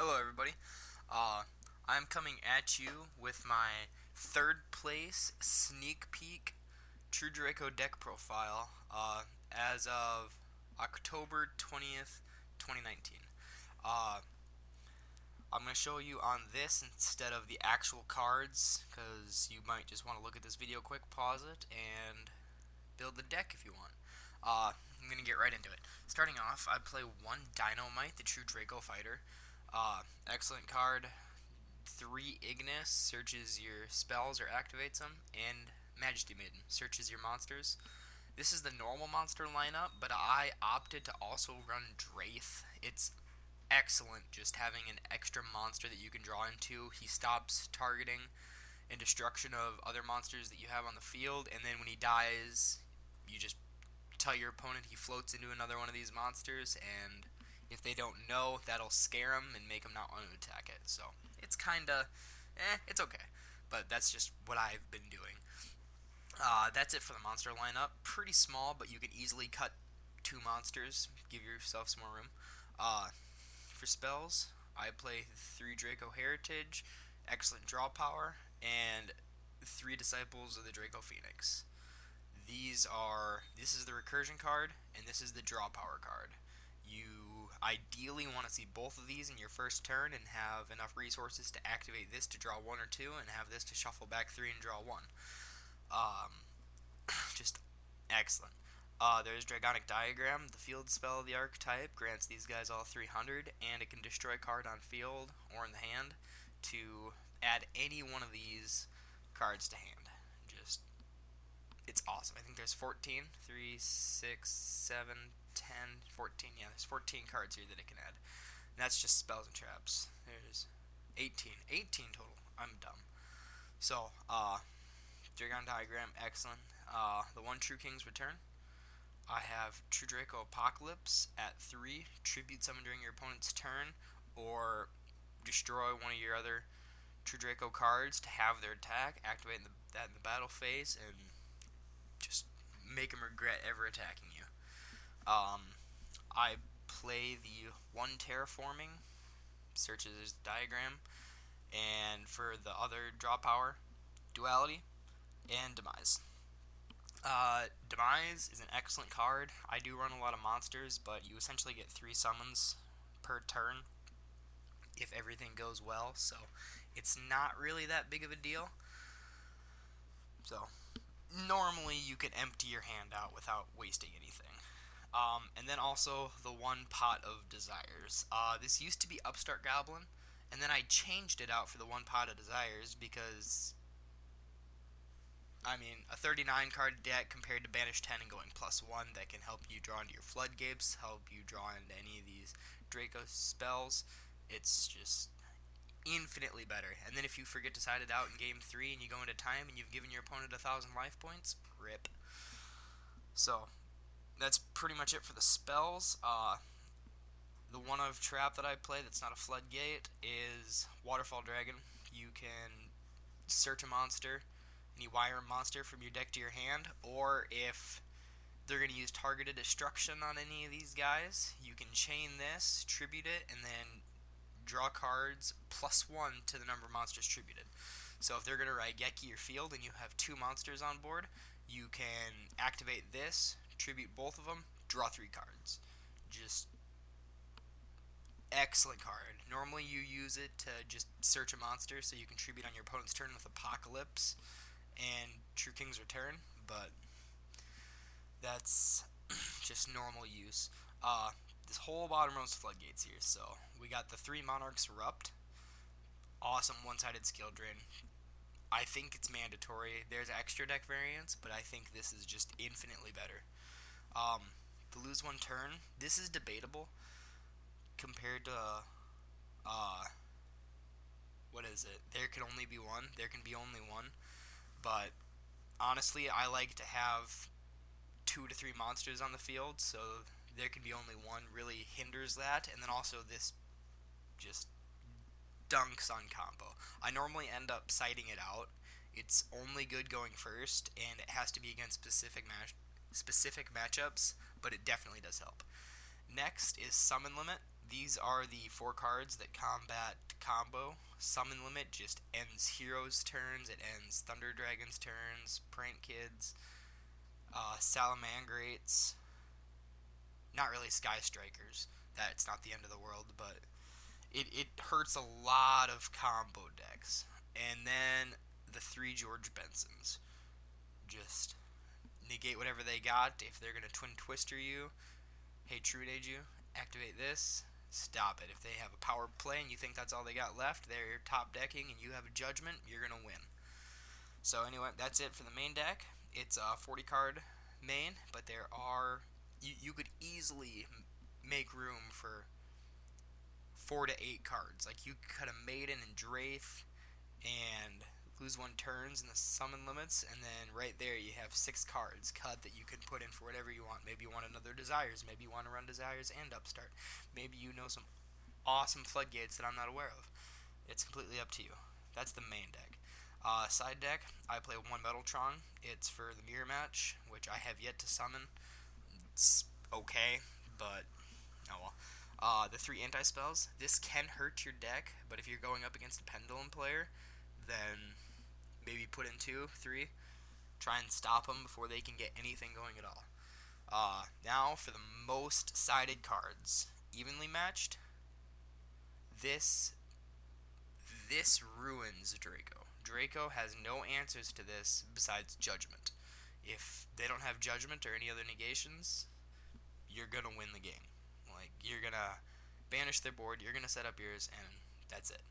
Hello, everybody. I'm coming at you with my third place sneak peek True Draco deck profile as of October 20th, 2019. Uh, I'm going to show you on this instead of the actual cards because you might just want to look at this video quick, pause it, and build the deck if you want. I'm going to get right into it. Starting off, I play one Dynamite, the True Draco Fighter. Excellent card. 3 Ignis searches your spells or activates them, and Majesty Maiden searches your monsters. This is the normal monster lineup, but I opted to also run Draith. It's excellent just having an extra monster that you can draw into. He stops targeting and destruction of other monsters that you have on the field, and then when he dies, you just tell your opponent he floats into another one of these monsters, and if they don't know, that'll scare them and make them not want to attack it. So it's kinda, it's okay. But that's just what I've been doing. That's it for the monster lineup. Pretty small, but you can easily cut 2 monsters. Give yourself some more room. For spells, I play 3 Draco Heritage, excellent draw power, and 3 Disciples of the Draco Phoenix. This is the recursion card, and this is the draw power card. You ideally want to see both of these in your first turn and have enough resources to activate this to draw 1 or 2 and have this to shuffle back 3 and draw 1. Just excellent. There's Dragonic Diagram. The field spell of the archetype grants these guys all 300, and it can destroy a card on field or in the hand to add any one of these cards to hand. Just it's awesome. I think there's 14. 3, 6, 7, 10, 14. Yeah, there's 14 cards here that it can add. And that's just spells and traps. There's 18. 18 total. I'm dumb. So, Dragon Diagram, excellent. The 1 True King's Return. I have True Draco Apocalypse at 3. Tribute summon during your opponent's turn, or destroy one of your other True Draco cards to have their attack. Activate that in the battle phase, and just make them regret ever attacking you. I play the 1 Terraforming, searches his diagram, and for the other draw power, Duality, and Demise. Demise is an excellent card. I do run a lot of monsters, but you essentially get 3 summons per turn if everything goes well, so it's not really that big of a deal. So, normally you can empty your hand out without wasting anything. And then also the 1 Pot of Desires. This used to be Upstart Goblin, and then I changed it out for the 1 Pot of Desires because, a 39 card deck compared to Banish 10 and going +1 that can help you draw into your floodgates, help you draw into any of these Draco spells. It's just infinitely better. And then if you forget to side it out in game 3 and you go into time and you've given your opponent 1,000 life points, rip. So that's pretty much it for the spells. The one of trap that I play that's not a floodgate is Waterfall Dragon. You can search a monster, any wire monster from your deck to your hand, or if they're going to use targeted destruction on any of these guys, you can chain this, tribute it, and then draw cards +1 to the number of monsters tributed. So if they're going to Raigeki your field and you have 2 monsters on board, you can activate this, tribute both of them, draw 3 cards. Just excellent card. Normally you use it to just search a monster so you can tribute on your opponent's turn with Apocalypse and True King's Return, but that's just normal use. This whole bottom row is floodgates here, so we got the 3 Monarchs Erupt. Awesome one-sided skill drain. I think it's mandatory. There's extra deck variants, but I think this is just infinitely better. The lose 1 turn, this is debatable compared to, what is it? There can only be 1. There can be only 1. But honestly, I like to have 2 to 3 monsters on the field, so there can be only 1 really hinders that, and then also this just dunks on combo. I normally end up citing it out. It's only good going first, and it has to be against specific matchups, but it definitely does help. Next is Summon Limit. these are the 4 cards that combat combo. Summon Limit just ends heroes' turns, it ends Thunder Dragon's turns, Prank Kids, Salamangrates, not really Sky Strikers. That's not the end of the world, but it hurts a lot of combo decks. And then the 3 George Bensons. Just negate whatever they got. If they're going to Twin Twister you, hey, True Age you, activate this, stop it. If they have a power play and you think that's all they got left, they're top decking and you have a Judgment, you're going to win. So anyway, that's it for the main deck. It's a 40 card main, but there are, you could easily make room for 4 to 8 cards. Like you could cut a Maiden and Draith and lose 1 turns in the summon limits, and then right there you have 6 cards cut that you can put in for whatever you want. Maybe you want another Desires, maybe you want to run Desires and Upstart, maybe you know some awesome floodgates that I'm not aware of. It's completely up to you. That's the main deck. Side deck, I play 1 Metaltron. It's for the mirror match, which I have yet to summon. It's okay, but oh well. The 3 anti-spells. This can hurt your deck, but if you're going up against a Pendulum player, then maybe put in 2, 3. Try and stop them before they can get anything going at all. Now for the most sided cards. Evenly matched. This ruins Draco. Draco has no answers to this besides Judgment. If they don't have Judgment or any other negations, you're going to win the game. Like, you're going to banish their board, you're going to set up yours, and that's it.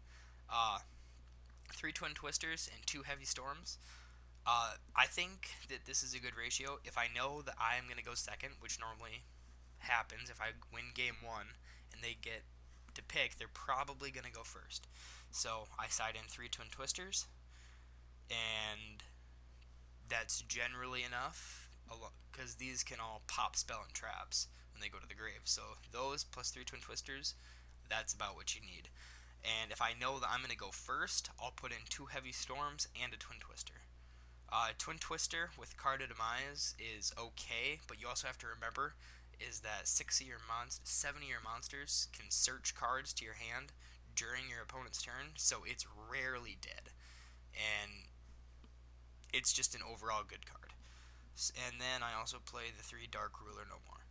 3 Twin Twisters and 2 Heavy Storms. I think that this is a good ratio. If I know that I am going to go second, which normally happens if I win game 1 and they get to pick, they're probably going to go first. So I side in 3 Twin Twisters, and that's generally enough, because these can all pop spell and traps when they go to the grave. So those plus 3 Twin Twisters, that's about what you need. And if I know that I'm going to go first, I'll put in 2 Heavy Storms and a Twin Twister. Twin Twister with Card of Demise is okay, but you also have to remember is that 7 of your monsters can search cards to your hand during your opponent's turn, so it's rarely dead. And it's just an overall good card. And then I also play the 3 Dark Ruler No More.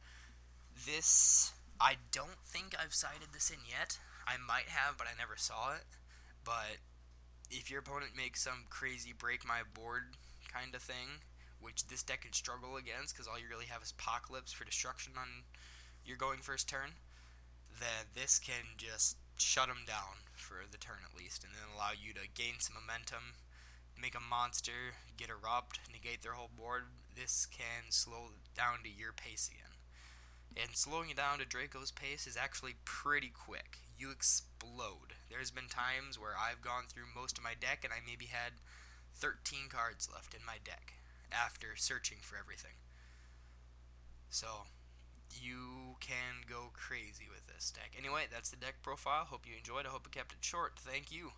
This, I don't think I've sided this in yet. I might have, but I never saw it. But if your opponent makes some crazy break my board kind of thing, which this deck can struggle against because all you really have is Apocalypse for destruction on your going first turn, then this can just shut them down for the turn at least, and then allow you to gain some momentum, make a monster, get Erupt, negate their whole board. This can slow down to your pace again. And slowing it down to Draco's pace is actually pretty quick. You explode. There's been times where I've gone through most of my deck and I maybe had 13 cards left in my deck after searching for everything. So you can go crazy with this deck. Anyway, that's the deck profile. Hope you enjoyed. I hope it kept it short. Thank you.